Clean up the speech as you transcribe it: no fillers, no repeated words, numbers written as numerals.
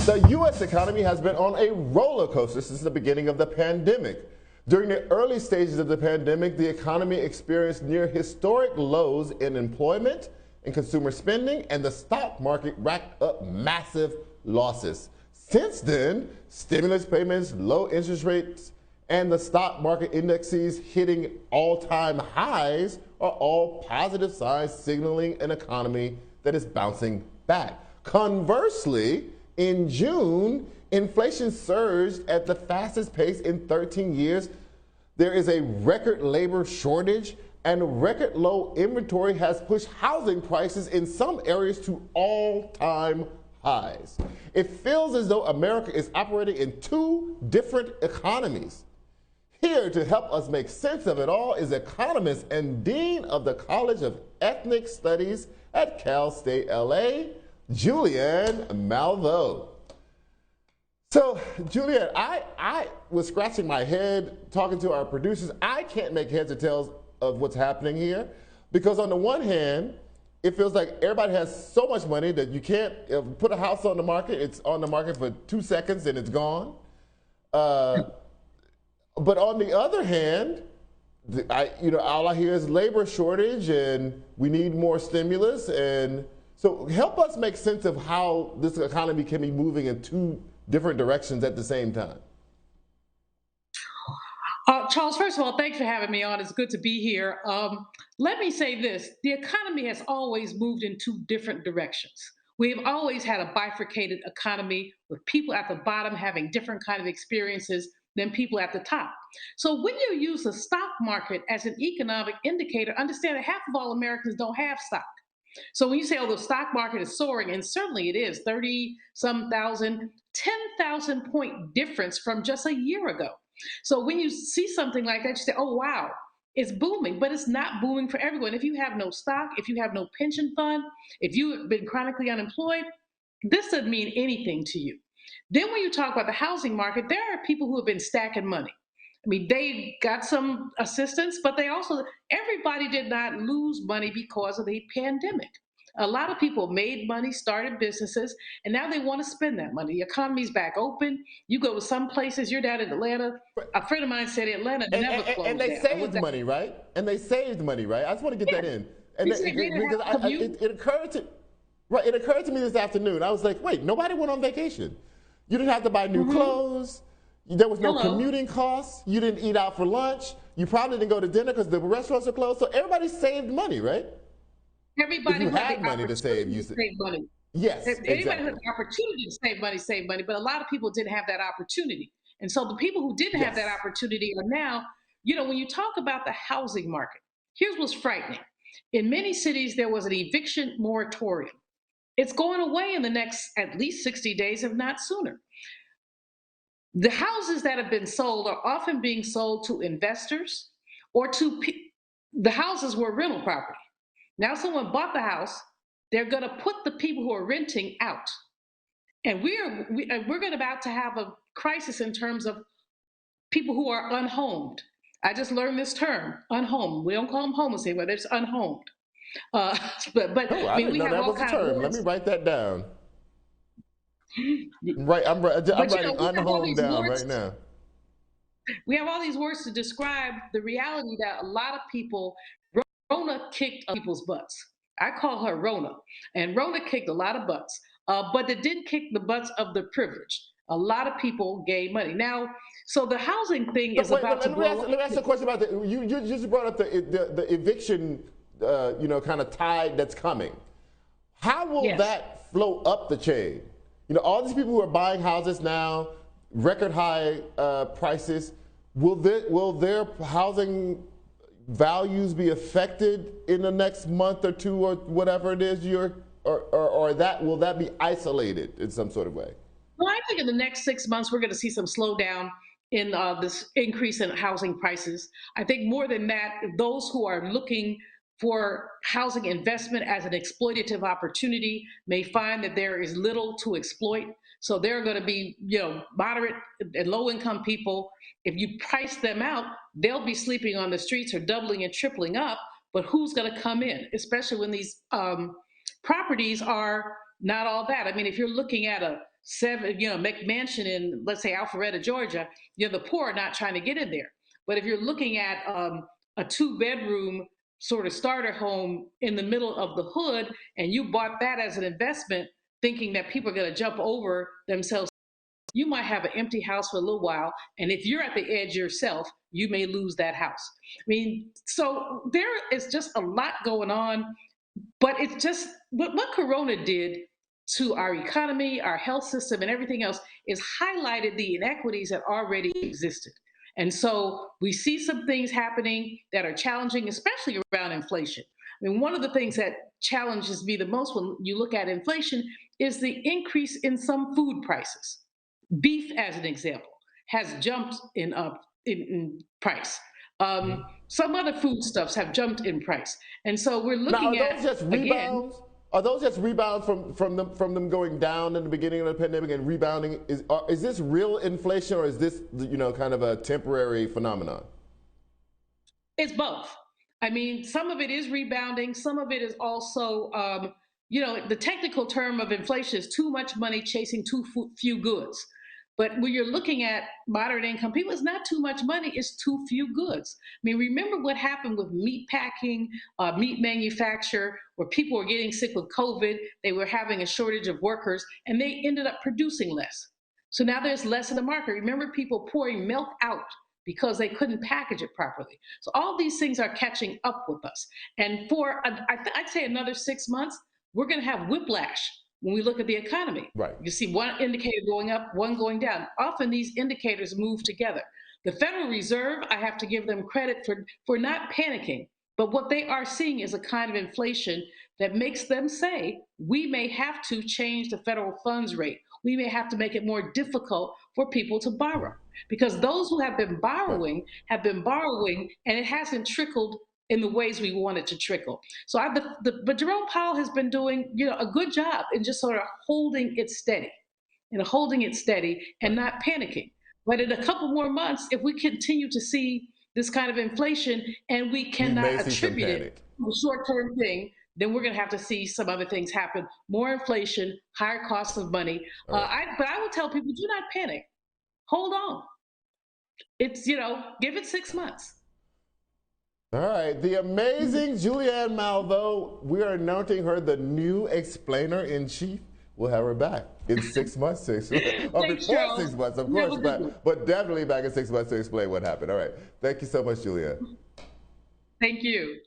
The U.S. economy has been on a roller coaster since the beginning of the pandemic. During the early stages of the pandemic, the economy experienced near historic lows in employment and consumer spending, and the stock market racked up massive losses. Since then, stimulus payments, low interest rates, and the stock market indexes hitting all-time highs are all positive signs signaling an economy that is bouncing back. Conversely, in June, inflation surged at the fastest pace in 13 years. There is a record labor shortage, and record low inventory has pushed housing prices in some areas to all-time highs. It feels as though America is operating in two different economies. Here to help us make sense of it all is economist and dean of the College of Ethnic Studies at Cal State LA, Julianne Malveaux. So, Julianne, I was scratching my head talking to our producers. I can't make heads or tails of what's happening here because on the one hand, it feels like everybody has so much money that you can't put a house on the market. It's on the market for 2 seconds and it's gone. But on the other hand, all I hear is labor shortage and we need more stimulus. And so help us make sense of how this economy can be moving in two different directions at the same time. Charles, first of all, thanks for having me on. It's good to be here. Let me say this. The economy has always moved in two different directions. We've always had a bifurcated economy with people at the bottom having different kind of experiences than people at the top. So when you use the stock market as an economic indicator, understand that half of all Americans don't have stock. So when you say, oh, the stock market is soaring, and certainly it is, 30-some thousand, 10,000 point difference from just a year ago. So when you see something like that, you say, oh, wow, it's booming, but it's not booming for everyone. If you have no stock, if you have no pension fund, if you have been chronically unemployed, this doesn't mean anything to you. Then when you talk about the housing market, there are people who have been stacking money. I mean, they got some assistance, but everybody did not lose money because of the pandemic. A lot of people made money, started businesses, and now they want to spend that money. The economy's back open. You go to some places, you're down in Atlanta. A friend of mine said Atlanta never closed down. And they saved money, right? And they saved money, right? I just want to get that in. And it occurred to me this afternoon. I was like, wait, nobody went on vacation. You didn't have to buy new clothes. There was no commuting costs. You didn't eat out for lunch. You probably didn't go to dinner because the restaurants are closed. So everybody saved money, right? Everybody if you had money to save, you saved money. Yes, Anybody who had the opportunity to save money, but a lot of people didn't have that opportunity. And so the people who didn't have that opportunity are now, when you talk about the housing market, here's what's frightening. In many cities, there was an eviction moratorium. It's going away in the next at least 60 days, if not sooner. The houses that have been sold are often being sold to investors or to the houses were rental property. Now someone bought the house, they're going to put the people who are renting out. And we're about to have a crisis in terms of people who are unhomed. I just learned this term, unhomed. We don't call them homeless anymore, they're just unhomed. I mean, we have all kinds of term. Let me write that down. Right, I'm writing unhomed down right now. We have all these words to describe the reality that a lot of people, Rona kicked people's butts. I call her Rona, and Rona kicked a lot of butts, but it didn't kick the butts of the privileged. A lot of people gave money. Now, so the housing thing is about to blow. Let me ask a question about that. You just brought up the eviction, kind of tide that's coming. How will that flow up the chain? All these people who are buying houses now, record high prices, will their housing values be affected in the next month or two or whatever it is will that be isolated in some sort of way? Well, I think in the next 6 months, we're going to see some slowdown in this increase in housing prices. I think more than that, those who are looking for housing investment as an exploitative opportunity may find that there is little to exploit. So there are going to be, moderate and low income people. If you price them out, they'll be sleeping on the streets or doubling and tripling up. But who's going to come in, especially when these properties are not all that? I mean, if you're looking at a McMansion in, let's say, Alpharetta, Georgia, the poor are not trying to get in there. But if you're looking at a 2-bedroom sort of starter home in the middle of the hood, and you bought that as an investment, thinking that people are going to jump over themselves, you might have an empty house for a little while. And if you're at the edge yourself, you may lose that house. I mean, so there is just a lot going on, but it's just what Corona did to our economy, our health system, and everything else is highlighted the inequities that already existed. And so we see some things happening that are challenging, especially around inflation. I mean, one of the things that challenges me the most when you look at inflation is the increase in some food prices. Beef, as an example, has jumped in price. Some other foodstuffs have jumped in price, and so we're Now, looking are those at just again. rebounds? Are those just rebounds from them going down in the beginning of the pandemic and rebounding? Is this real inflation, or is this kind of a temporary phenomenon? It's both. I mean, some of it is rebounding. Some of it is also, the technical term of inflation is too much money chasing too few goods. But when you're looking at moderate income people, it's not too much money, it's too few goods. I mean, remember what happened with meat packing, meat manufacture, where people were getting sick with COVID, they were having a shortage of workers, and they ended up producing less. So now there's less in the market. Remember people pouring milk out because they couldn't package it properly. So all these things are catching up with us. And for, I'd say another 6 months, we're going to have whiplash when we look at the economy. Right. You see one indicator going up, one going down. Often these indicators move together. The Federal Reserve, I have to give them credit for not panicking, but what they are seeing is a kind of inflation that makes them say, we may have to change the federal funds rate. We may have to make it more difficult for people to borrow, because those who have been borrowing and it hasn't trickled in the ways we want it to trickle. So but Jerome Powell has been doing, a good job in just sort of holding it steady and Right. not panicking. But in a couple more months, if we continue to see this kind of inflation and we We may cannot see some attribute it panic. to a short-term thing, then we're going to have to see some other things happen: more inflation, higher costs of money. All right. But I would tell people, do not panic. Hold on. It's, give it 6 months. All right, the amazing Julianne Malveaux. We are anointing her the new explainer-in-chief. We'll have her back in 6 months, or Thanks, before Joe. 6 months, of Have course, a good one. but definitely back in 6 months to explain what happened. All right, thank you so much, Julianne. Thank you.